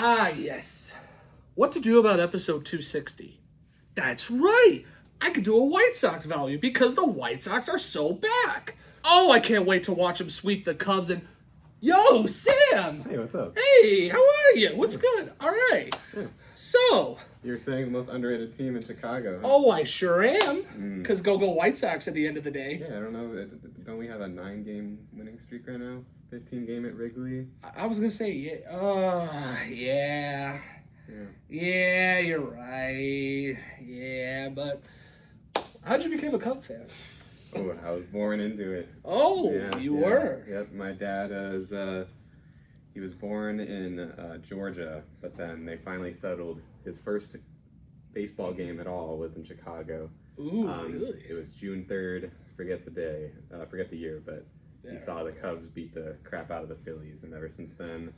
Ah, yes. What to do about episode 260? That's right! I could do a White Sox value because the White Sox are so back! Oh, I can't wait to watch them sweep the Cubs and... Yo, Sam! Hey, what's up? Hey, how are you? What's good? All right. Yeah. So... You're saying the most underrated team in Chicago. Huh? Oh, I sure am. Because go White Sox at the end of the day. Yeah, I don't know. Don't we have a 9-game winning streak right now? 15-game at Wrigley? I was going to say, yeah. Yeah, you're right. Yeah, but how'd you become a Cub fan? Oh, I was born into it. Oh, Yeah, you yeah. were? Yep, my dad he was born in Georgia, but then they finally settled. His first baseball game at all was in Chicago. Ooh, really? It was June 3rd. Forget the day, forget the year, but Yeah. he saw the Cubs beat the crap out of the Phillies, and ever since then,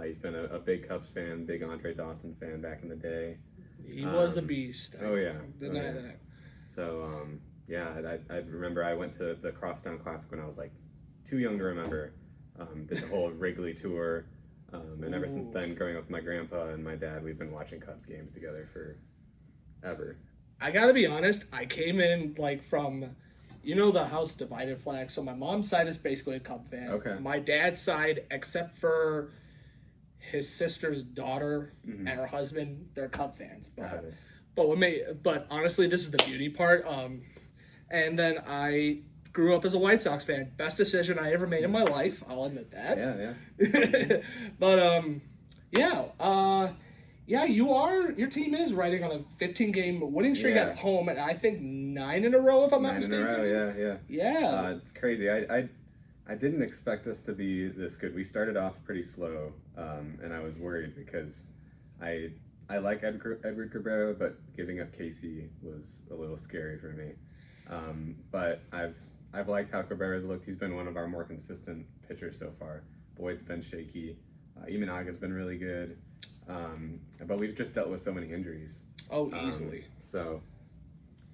he's been a big Cubs fan, big Andre Dawson fan back in the day. He was a beast. Oh yeah, Deny that. So yeah, I remember I went to the Crosstown Classic when I was like too young to remember. Did the whole Wrigley tour, and ever since then, growing up with my grandpa and my dad, we've been watching Cubs games together forever. I gotta be honest, I came in like from, the house divided flag. So my mom's side is basically a Cub fan. Okay. My dad's side, except for his sister's daughter and her husband, they're Cub fans. Got it. But honestly, this is the beauty part. And then I grew up as a White Sox fan. Best decision I ever made in my life. I'll admit that. Yeah. But your team is riding on a 15-game winning streak Yeah. at home, and I think 9 in a row, if I'm not 9 in mistaken. a row, yeah. Yeah. It's crazy. I didn't expect us to be this good. We started off pretty slow, and I was worried because I like Edward Cabrera, but giving up Casey was a little scary for me. But I've liked how Cabrera's looked. He's been one of our more consistent pitchers so far. Boyd's been shaky. Imanaga's been really good. But we've just dealt with so many injuries. Oh, easily. So,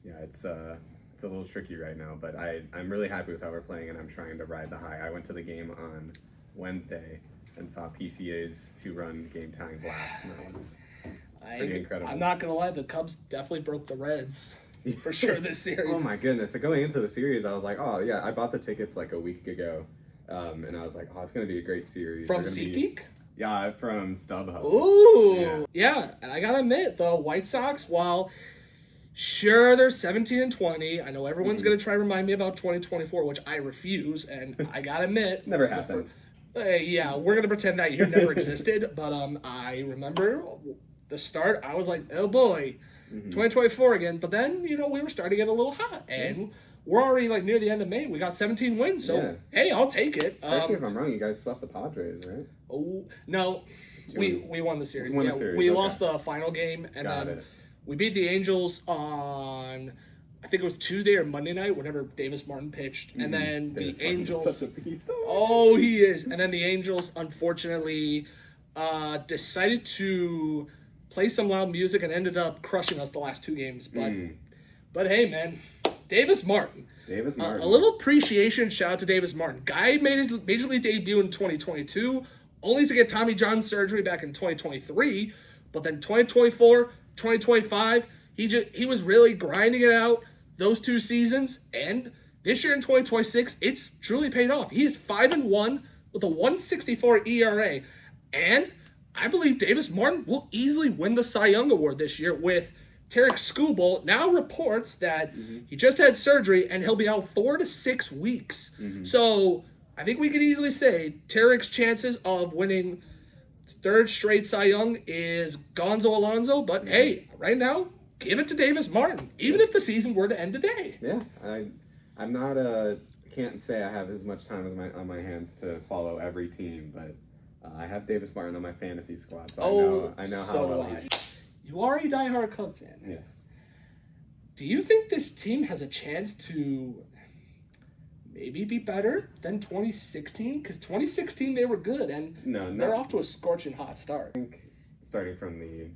yeah, it's a little tricky right now. But I'm really happy with how we're playing, and I'm trying to ride the high. I went to the game on Wednesday and saw PCA's 2-run game-tying blast, and that was pretty incredible. I'm not going to lie, the Cubs definitely broke the Reds for sure this series. Oh, my goodness. So going into the series, I was like, oh, yeah, I bought the tickets like a week ago. And I was like, oh, it's going to be a great series. From SeatGeek? Yeah, from StubHub. Ooh. Yeah, and I got to admit, the White Sox, while sure they're 17-20, I know everyone's going to try to remind me about 2024, which I refuse, and I got to admit. Never happened. Yeah, we're going to pretend that year never existed, but I remember the start, I was like, oh boy, 2024 again, but then, we were starting to get a little hot, and we're already like near the end of May. We got 17 wins, so hey, I'll take it. Correct me if I'm wrong, you guys swept the Padres, right? Oh, no, we won the series. Won the series, we okay. lost the final game, and then we beat the Angels on, I think it was Tuesday or Monday night, whenever Davis Martin pitched, and then the Angels. Such a beast. Oh, he is. And then the Angels, unfortunately, decided to play some loud music and ended up crushing us the last 2 games. But hey, man, Davis Martin. A little appreciation, shout out to Davis Martin. Guy made his Major League debut in 2022, only to get Tommy John surgery back in 2023. But then 2024, 2025, he was really grinding it out those 2 seasons. And this year in 2026, it's truly paid off. He is 5-1 with a 1.64 ERA. And I believe Davis Martin will easily win the Cy Young Award this year, with Tarek Skubal now reports that he just had surgery and he'll be out 4 to 6 weeks. So I think we could easily say Tarek's chances of winning 3rd straight Cy Young is Gonzo Alonso. But hey, right now, give it to Davis Martin, even if the season were to end today. Yeah, I'm not can't say I have as much time as on my hands to follow every team, but I have Davis Martin on my fantasy squad, so I know how well he's. You are a diehard Cub fan. Yes. Do you think this team has a chance to maybe be better than 2016? Because 2016 they were good, and they're off to a scorching hot start. I think starting from the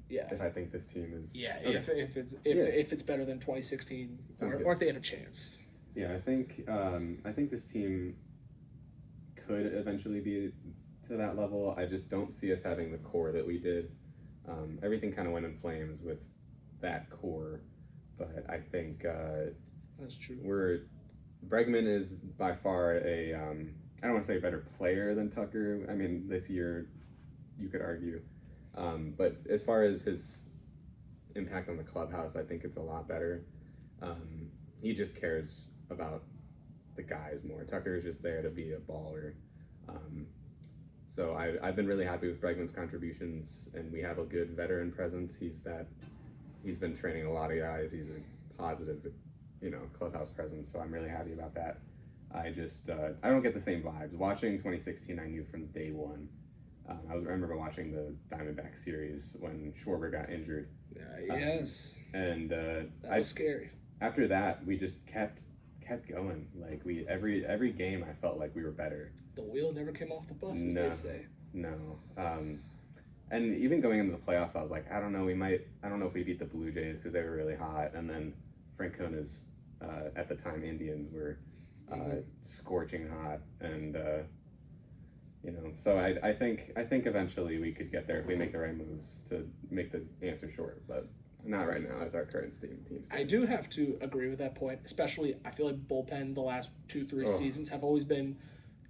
if I think this team is if it's better than 2016, or if they have a chance. Yeah, I think this team could eventually be to to that level. I just don't see us having the core that we did. Everything kind of went in flames with that core, but I think that's true. Bregman is by far a I don't want to say a better player than Tucker. I mean, this year you could argue, but as far as his impact on the clubhouse, I think it's a lot better. He just cares about the guys more. Tucker is just there to be a baller. So I've been really happy with Bregman's contributions, and we have a good veteran presence. He's been training a lot of guys. He's a positive, clubhouse presence. So I'm really happy about that. I don't get the same vibes. Watching 2016, I knew from day one. I remember watching the Diamondback series when Schwarber got injured. Yes. And that was scary. After that, we just kept going. Like every game, I felt like we were better. The wheel never came off the bus, as they say. No. And even going into the playoffs, I was like, I don't know if we beat the Blue Jays because they were really hot. And then Francona's, at the time, Indians were scorching hot. And, so I think eventually we could get there if we make the right moves to make the answer short. But not right now as our current team stands. I do have to agree with that point, especially I feel like bullpen the last 2-3 seasons have always been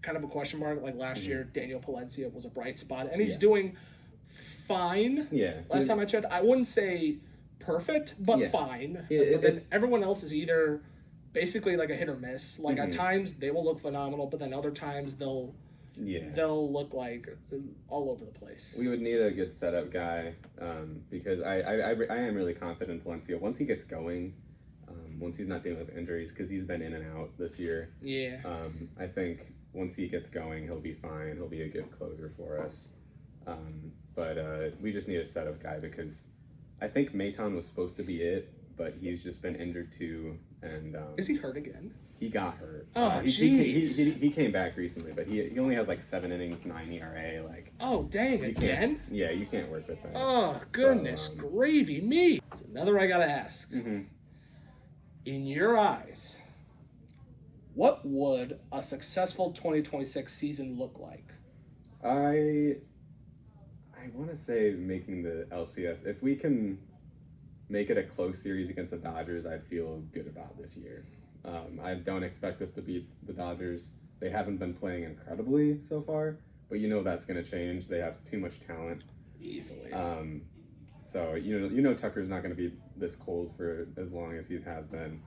kind of a question mark. Like last year, Daniel Palencia was a bright spot, and he's doing fine. Yeah. Last time I checked, I wouldn't say perfect, but fine. But everyone else is either basically like a hit or miss. Like at times they will look phenomenal, but then other times they'll look like all over the place. We would need a good setup guy because I am really confident in Palencia. Once he gets going, once he's not dealing with injuries, because he's been in and out this year. Yeah. I think once he gets going, he'll be fine. He'll be a good closer for us. But we just need a setup guy because I think Maton was supposed to be it, but he's just been injured too. And is he hurt again? He got hurt. Oh, jeez. He came back recently, but he only has like 7 innings, 9 ERA. Like, oh, dang, again? Yeah, you can't work with that. Oh, goodness gravy me. That's another I gotta ask. In your eyes, what would a successful 2026 season look like? I want to say making the LCS. If we can make it a close series against the Dodgers, I'd feel good about this year. I don't expect us to beat the Dodgers. They haven't been playing incredibly so far, but that's going to change. They have too much talent. Easily. So Tucker's not going to be this cold for as long as he has been.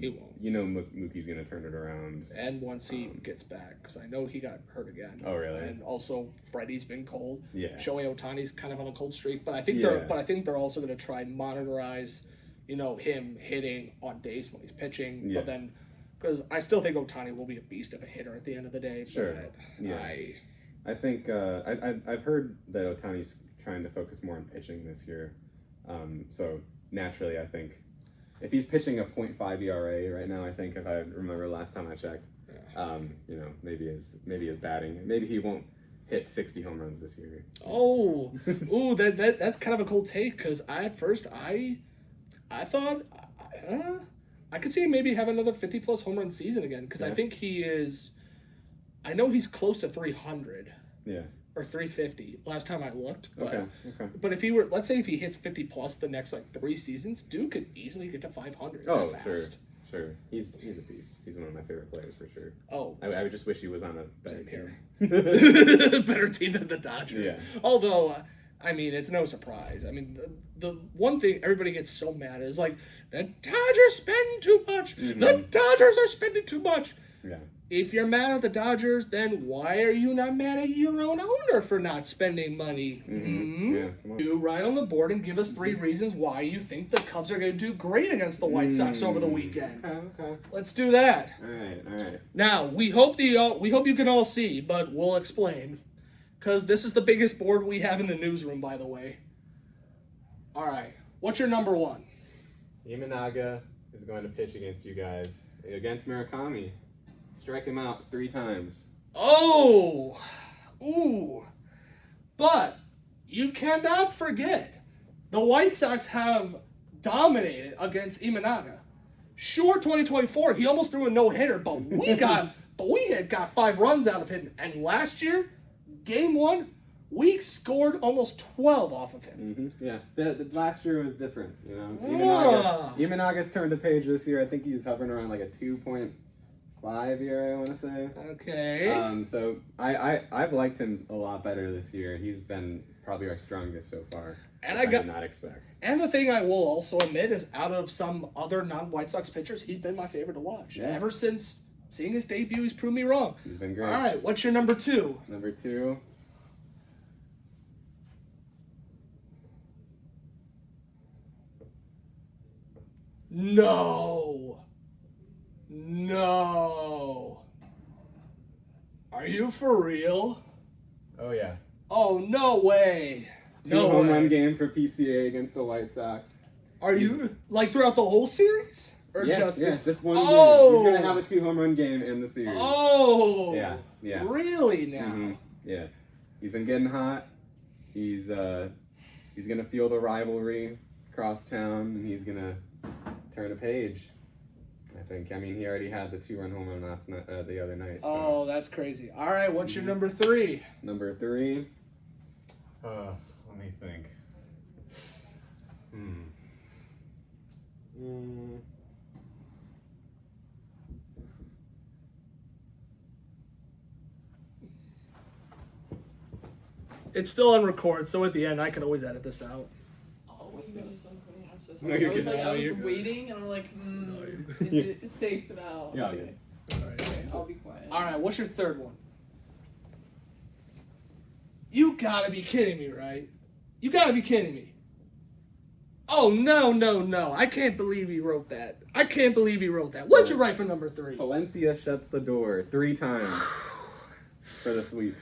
He won't. Mookie's going to turn it around. And once he gets back, because I know he got hurt again. Oh, really? And also Freddie's been cold. Yeah. Shohei Ohtani's kind of on a cold streak, but I think they're also going to try and monitorize him hitting on days when he's pitching. Yeah. But then, because I still think Ohtani will be a beast of a hitter at the end of the day. Sure. Yeah. I think I've heard that Ohtani's trying to focus more on pitching this year. So naturally, I think if he's pitching a .5 ERA right now, I think if I remember last time I checked, maybe his batting, maybe he won't hit 60 home runs this year. Oh, ooh, that's kind of a cool take because I thought I could see him maybe have another 50+ home run season again because I think he is. I know he's close to 300. Yeah. Or 350 last time I looked. But, okay. But if if he hits 50+ the next 3 seasons, dude could easily get to 500. Oh, sure. He's a beast. He's one of my favorite players for sure. Oh, I would just wish he was on a better team. Better team than the Dodgers. Yeah. Although, it's no surprise. The one thing everybody gets so mad is the Dodgers spend too much. The Dodgers are spending too much. Yeah. If you're mad at the Dodgers, then why are you not mad at your own owner for not spending money? Yeah, come on. You write on the board and give us 3 reasons why you think the Cubs are going to do great against the White Sox over the weekend. Okay. Let's do that. All right. Now we hope you can all see, but we'll explain, because this is the biggest board we have in the newsroom, by the way. All right, what's your number 1? Imanaga is going to pitch against you guys against Murakami. Strike him out 3 times. Oh! Ooh. But you cannot forget, the White Sox have dominated against Imanaga. Sure, 2024, he almost threw a no-hitter, but we had got 5 runs out of him. And last year, Game 1, we scored almost 12 off of him. Mm-hmm. Yeah, the last year was different. You know, even August turned a page this year. I think he's hovering around like a 2.5 ERA. I want to say. Okay. So I've liked him a lot better this year. He's been probably our strongest so far. And I did not expect. And the thing I will also admit is, out of some other non-White Sox pitchers, he's been my favorite to watch. Yeah. Ever since seeing his debut, he's proved me wrong. He's been great. All right, what's your number 2? Number 2. No. Are you for real? Oh yeah. Oh, no way. Two home run game for PCA against the White Sox. Are you like throughout the whole series? Or just one game. He's gonna have a 2 home run game in the series. Oh. Yeah. Really now? Mm-hmm. Yeah. He's been getting hot. He's gonna feel the rivalry across town, and he's gonna turn a page. I think. I mean, he already had the 2-run home run last night, the other night. So. Oh, that's crazy. All right, what's your number 3? Number 3. Let me think. It's still on record, so at the end I can always edit this out. Oh, you guys are so funny. I'm so No, sorry. you're I was good. like, No, I was you're good. waiting, and I'm like, is it safe now? Yeah, Okay. All right. Okay, I'll be quiet. All right, what's your 3rd one? You gotta be kidding me, right? You gotta be kidding me. Oh, no. I can't believe he wrote that. What'd you write for number 3? Valencia shuts the door 3 times for the sweep.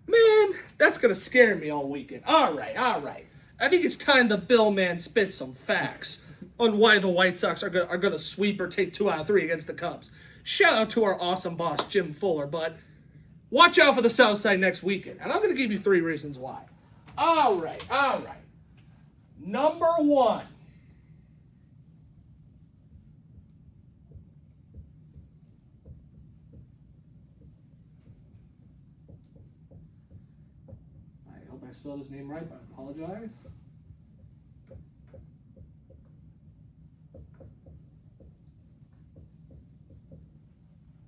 Man, that's gonna scare me all weekend. All right. I think it's time the Bill man spit some facts on why the White Sox are gonna sweep or take 2 out of 3 against the Cubs. Shout out to our awesome boss, Jim Fuller, but watch out for the South Side next weekend, and I'm gonna give you 3 reasons why. All right. Number 1. I hope I spelled his name right, but I apologize.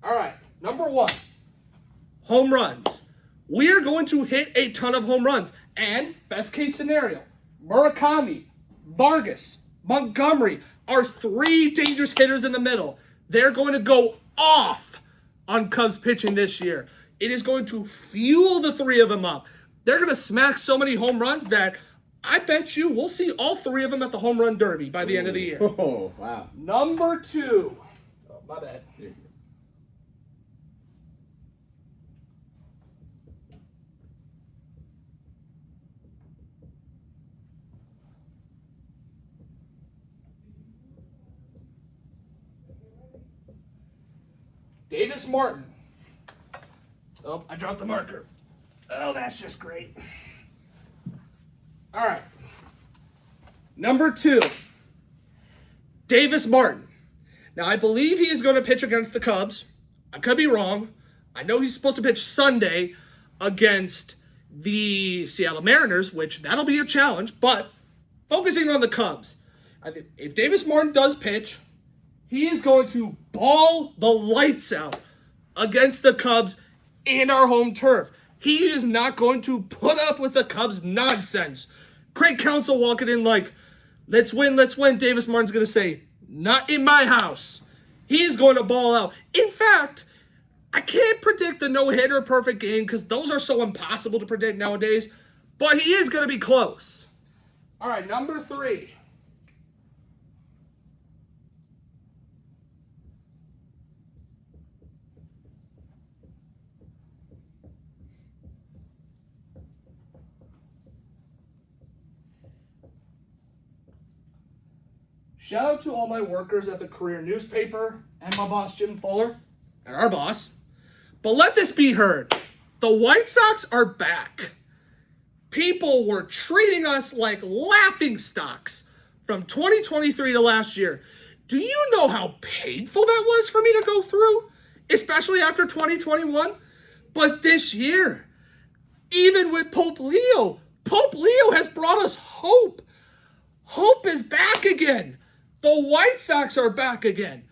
All right, number 1. Home runs. We are going to hit a ton of home runs. And, best case scenario, Murakami, Vargas, Montgomery are 3 dangerous hitters in the middle. They're going to go off on Cubs pitching this year. It is going to fuel the 3 of them up. They're going to smack so many home runs that I bet you we'll see all 3 of them at the home run derby by the end of the year. Oh, wow. Number 2. Oh, my bad. Davis Martin. Oh, I dropped the marker. Oh, that's just great. All right. Number 2. Davis Martin. Now, I believe he is going to pitch against the Cubs. I could be wrong. I know he's supposed to pitch Sunday against the Seattle Mariners, which that'll be a challenge, but focusing on the Cubs, I think if Davis Martin does pitch, he is going to ball the lights out against the Cubs in our home turf. He is not going to put up with the Cubs' nonsense. Craig Counsell walking in like, let's win. Davis Martin's going to say, not in my house. He is going to ball out. In fact, I can't predict the no-hitter perfect game because those are so impossible to predict nowadays, but he is going to be close. All right, number 3. Shout out to all my workers at the Career newspaper and my boss, Jim Fuller, and our boss. But let this be heard. The White Sox are back. People were treating us like laughing stocks from 2023 to last year. Do you know how painful that was for me to go through? Especially after 2021? But this year, even with Pope Leo. Pope Leo has brought us hope. Hope is back again. The White Sox are back again.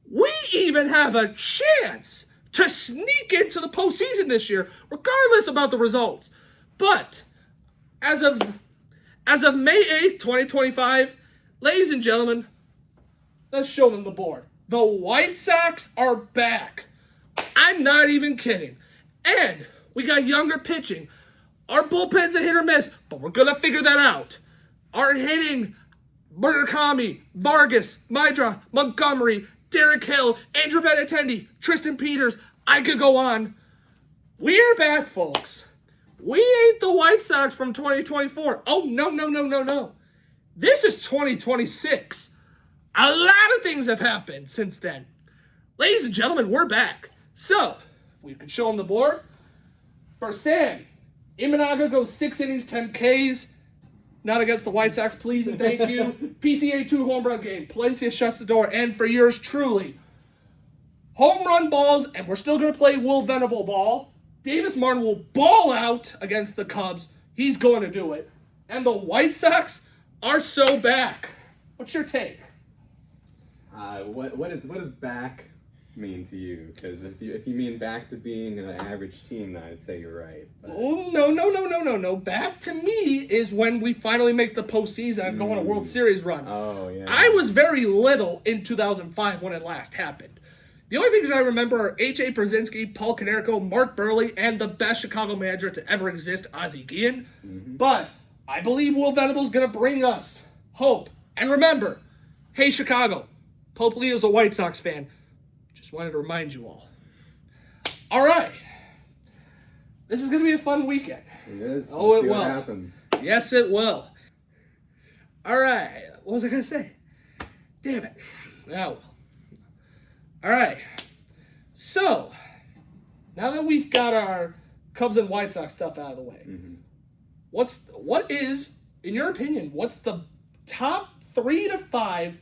We even have a chance to sneak into the postseason this year, regardless about the results. But as of May 8th, 2025, ladies and gentlemen, let's show them the board. The White Sox are back. I'm not even kidding. And we got younger pitching. Our bullpen's a hit or miss, but we're going to figure that out. Our hitting, Murakami, Vargas, Mydra, Montgomery, Derek Hill, Andrew Benintendi, Tristan Peters. I could go on. We're back, folks. We ain't the White Sox from 2024. Oh, no. This is 2026. A lot of things have happened since then. Ladies and gentlemen, we're back. So, if we could show them the board. For Sam, Imanaga goes 6 innings, 10 Ks. Not against the White Sox, please and thank you. PCA 2 home run game. Palencia shuts the door. And for yours truly, home run balls, and we're still going to play Will Venable ball. Davis Martin will ball out against the Cubs. He's going to do it. And the White Sox are so back. What's your take? What does back mean to you? Because if you mean back to being an average team, then I'd say you're right. But... Oh, no. Back to me is when we finally make the postseason and go on a World Series run. Oh, yeah. I was very little in 2005 when it last happened. The only things I remember are H.A. Brzezinski, Paul Konerko, Mark Burley, and the best Chicago manager to ever exist, Ozzie Guillen. Mm-hmm. But I believe Will Venable's going to bring us hope. And remember, hey, Chicago, Pope Leo's a White Sox fan. Just wanted to remind you all. All right. This is going to be a fun weekend. It is. Oh, we'll it see will. What happens. Yes, it will. All right. What was I going to say? Damn it. Oh, well. All right. So, now that we've got our Cubs and White Sox stuff out of the way, what is, in your opinion, what's the top 3 to 5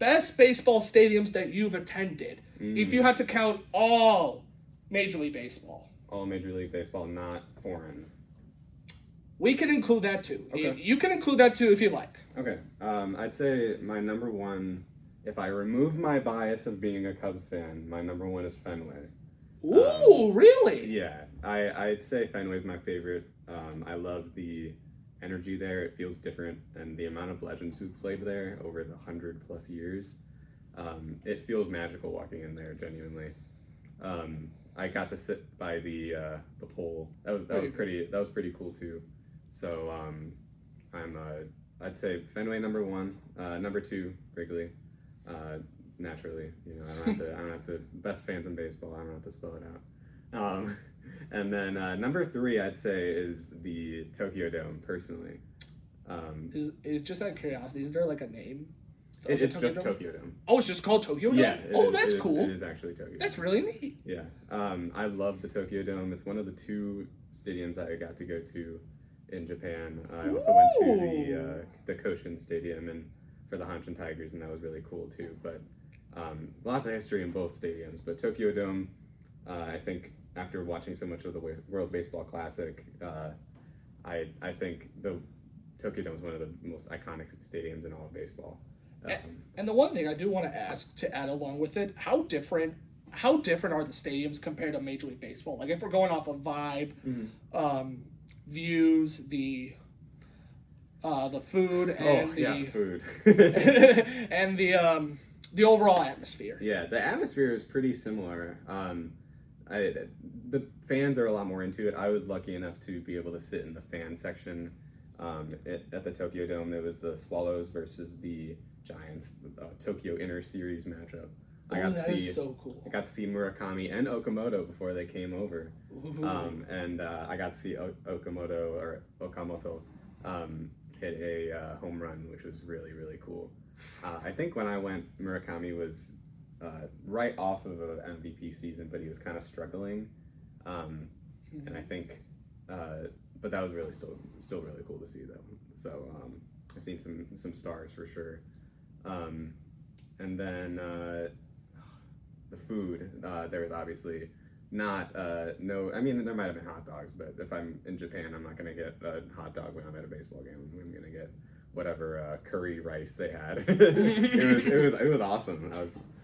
best baseball stadiums that you've attended? If you had to count all Major League Baseball. All Major League Baseball, not foreign. We can include that too. Okay. You can include that too if you like. Okay. I'd say my number one, if I remove my bias of being a Cubs fan, my number one is Fenway. Ooh, really? Yeah. I'd say Fenway is my favorite. I love the energy there. It feels different, and the amount of legends who've played there over the 100+ years. It feels magical walking in there, genuinely. I got to sit by the pole. That was pretty cool too. So I'd say Fenway number 1, number 2 Wrigley. Naturally, I don't have to best fans in baseball. I don't have to spell it out. And then number 3 I'd say is the Tokyo Dome. Personally, Is just out of curiosity, is there like a name? It's just Tokyo Dome. Oh, it's just called Tokyo Dome? Yeah. That's cool. It is actually Tokyo Dome. That's really neat. Yeah. I love the Tokyo Dome. It's one of the 2 stadiums I got to go to in Japan. I also went to the Koshin Stadium and for the Hanshin Tigers, and that was really cool too. But lots of history in both stadiums. But Tokyo Dome, I think after watching so much of the World Baseball Classic, I think the Tokyo Dome is one of the most iconic stadiums in all of baseball. And the one thing I do want to ask to add along with it, how different are the stadiums compared to Major League Baseball? Like if we're going off of vibe, views, the food, and food, and the overall atmosphere. Yeah, the atmosphere is pretty similar. The fans are a lot more into it. I was lucky enough to be able to sit in the fan section at the Tokyo Dome. It was the Swallows versus the Giants, Tokyo Inter Series matchup. That is so cool. I got to see Murakami and Okamoto before they came over. And I got to see Okamoto hit a home run, which was really, really cool. I think when I went, Murakami was right off of an MVP season, but he was kind of struggling. And I think, but that was really still really cool to see though. So I've seen some stars for sure. And then the food, there was obviously not no. I mean, there might have been hot dogs, but if I'm in Japan, I'm not gonna get a hot dog when I'm at a baseball game. I'm gonna get whatever curry rice they had. it was awesome.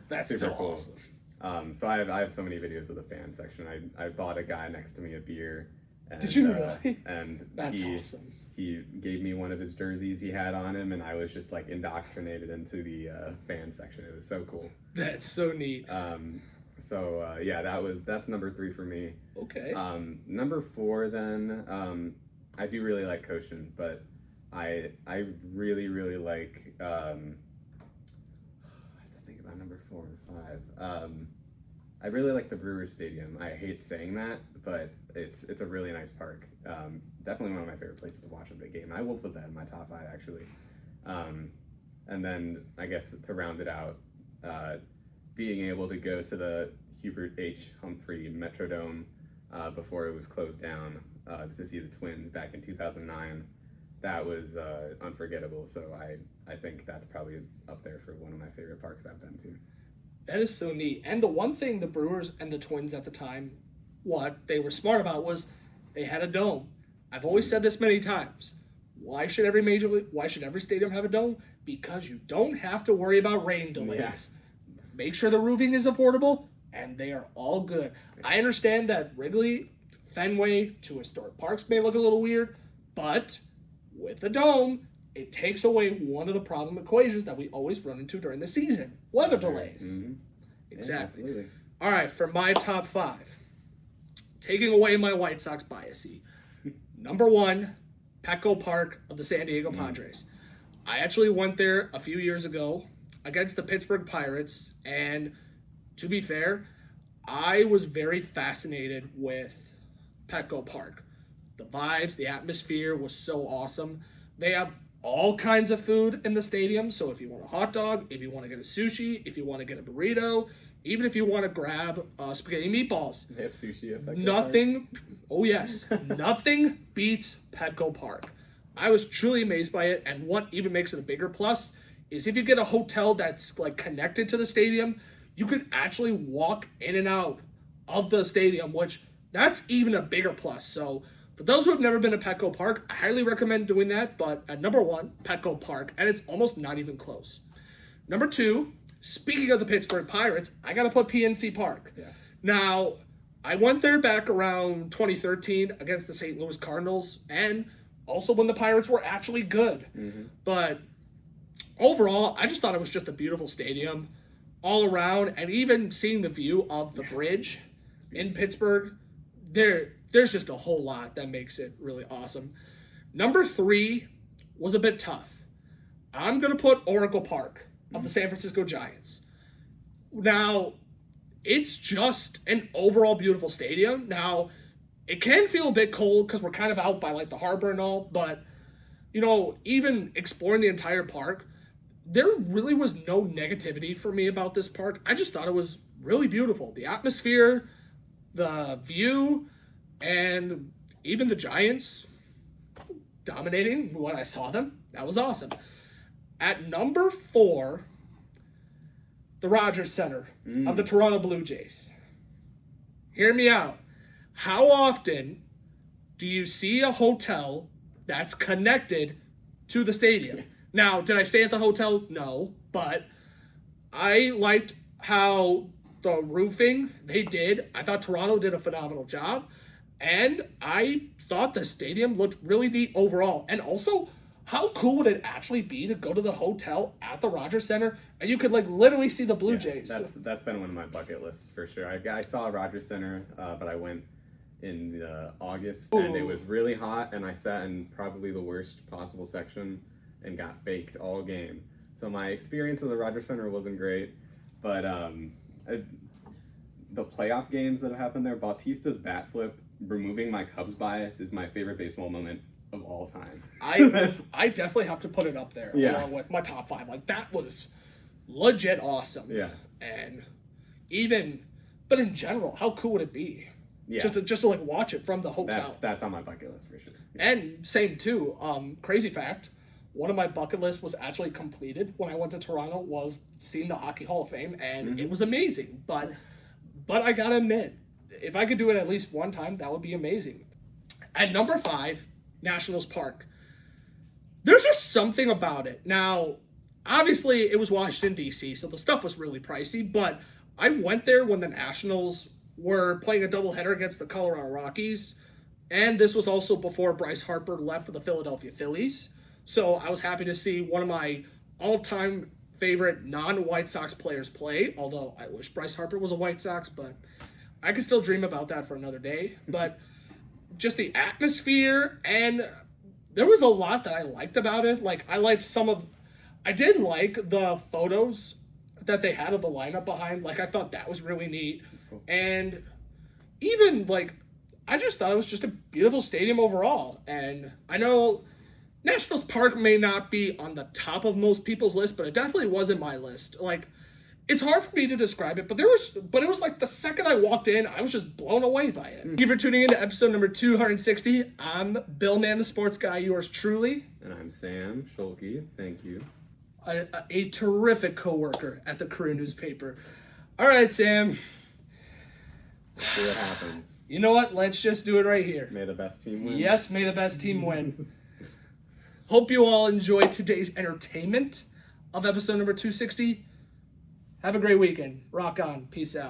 That's super still cool. awesome. So I have so many videos of the fan section. I bought a guy next to me a beer. And, Did you really? And That's awesome. He gave me one of his jerseys he had on him, and I was just like indoctrinated into the fan section. It was so cool. That's so neat. Yeah, that's number 3 for me. Okay. Number 4 then, I do really like Koshin, but I really like I have to think about number 4 and 5. I really like the Brewers Stadium. I hate saying that, but it's a really nice park. Definitely one of my favorite places to watch a big game. I will put that in my top 5 actually. And then I guess to round it out, being able to go to the Hubert H. Humphrey Metrodome before it was closed down to see the Twins back in 2009, that was unforgettable. So I think that's probably up there for one of my favorite parks I've been to. That is so neat. And the one thing the Brewers and the Twins at the time, what they were smart about was they had a dome. I've always said this many times. Why should every stadium have a dome? Because you don't have to worry about rain delays. Yeah. Make sure the roofing is affordable, and they are all good. I understand that Wrigley, Fenway, 2 historic parks may look a little weird, but with the dome, it takes away one of the problem equations that we always run into during the season. Weather delays. Mm-hmm. Exactly. Yeah, All right, for my top 5, taking away my White Sox bias. Number 1, Petco Park of the San Diego Padres. I actually went there a few years ago against the Pittsburgh Pirates, and to be fair, I was very fascinated with Petco Park. The vibes, the atmosphere was so awesome. They have all kinds of food in the stadium, so if you want a hot dog, if you want to get a sushi, if you want to get a burrito, even if you want to grab spaghetti meatballs. They have sushi at Petco Nothing, oh yes, nothing beats Petco Park. I was truly amazed by it, and what even makes it a bigger plus is if you get a hotel that's like connected to the stadium, you can actually walk in and out of the stadium, which that's even a bigger plus. So for those who have never been to Petco Park, I highly recommend doing that. But at number 1, Petco Park, and it's almost not even close. Number 2, speaking of the Pittsburgh Pirates, I got to put PNC Park. Yeah. Now, I went there back around 2013 against the St. Louis Cardinals, and also when the Pirates were actually good. Mm-hmm. But overall, I just thought it was just a beautiful stadium all around, and even seeing the view of the bridge in Pittsburgh, there's just a whole lot that makes it really awesome. Number 3 was a bit tough. I'm going to put Oracle Park of the San Francisco Giants. Now, it's just an overall beautiful stadium. Now, it can feel a bit cold because we're kind of out by like the harbor and all, but even exploring the entire park, there really was no negativity for me about this park. I just thought it was really beautiful. The atmosphere, the view, and even the Giants dominating when I saw them. That was awesome. At number 4, the Rogers Center of the Toronto Blue Jays. Hear me out. How often do you see a hotel that's connected to the stadium? Now, did I stay at the hotel? No, but I liked how the roofing they did. I thought Toronto did a phenomenal job, and I thought the stadium looked really neat overall. And also, how cool would it actually be to go to the hotel at the Rogers Center and you could like literally see the Blue Jays? That's been one of my bucket lists for sure. I saw Rogers Center, but I went in August, and it was really hot, and I sat in probably the worst possible section and got baked all game. So my experience with the Rogers Center wasn't great, but the playoff games that happened there, Bautista's bat flip, removing my Cubs bias, is my favorite baseball moment of all time. I definitely have to put it up there along with my top 5. Like, that was legit awesome. Yeah. And but in general, how cool would it be? Yeah. Just to like watch it from the hotel. That's on my bucket list for sure. Yeah. And same too, crazy fact, one of my bucket lists was actually completed when I went to Toronto, was seeing the Hockey Hall of Fame, and it was amazing. But I gotta admit, if I could do it at least one time, that would be amazing. At number 5, Nationals Park. There's just something about it. Now, obviously, it was Washington, D.C., so the stuff was really pricey, but I went there when the Nationals were playing a doubleheader against the Colorado Rockies, and this was also before Bryce Harper left for the Philadelphia Phillies. So I was happy to see one of my all-time favorite non-White Sox players play, although I wish Bryce Harper was a White Sox, but I could still dream about that for another day. But just the atmosphere, and there was a lot that I liked about it. Like, I did like the photos that they had of the lineup behind. Like, I thought that was really neat. Cool. And even, like, I just thought it was just a beautiful stadium overall. And I know Nationals Park may not be on the top of most people's list, but it definitely was in my list. Like, it's hard for me to describe it, but it was like the second I walked in, I was just blown away by it. Thank you for tuning in to episode number 260. I'm Bill Man, the sports guy, yours truly. And I'm Sam Schuelke. Thank you. A terrific coworker at the Career newspaper. All right, Sam. Let's see what happens. You know what? Let's just do it right here. May the best team win. Yes, may the best team win. Hope you all enjoyed today's entertainment of episode number 260. Have a great weekend. Rock on. Peace out.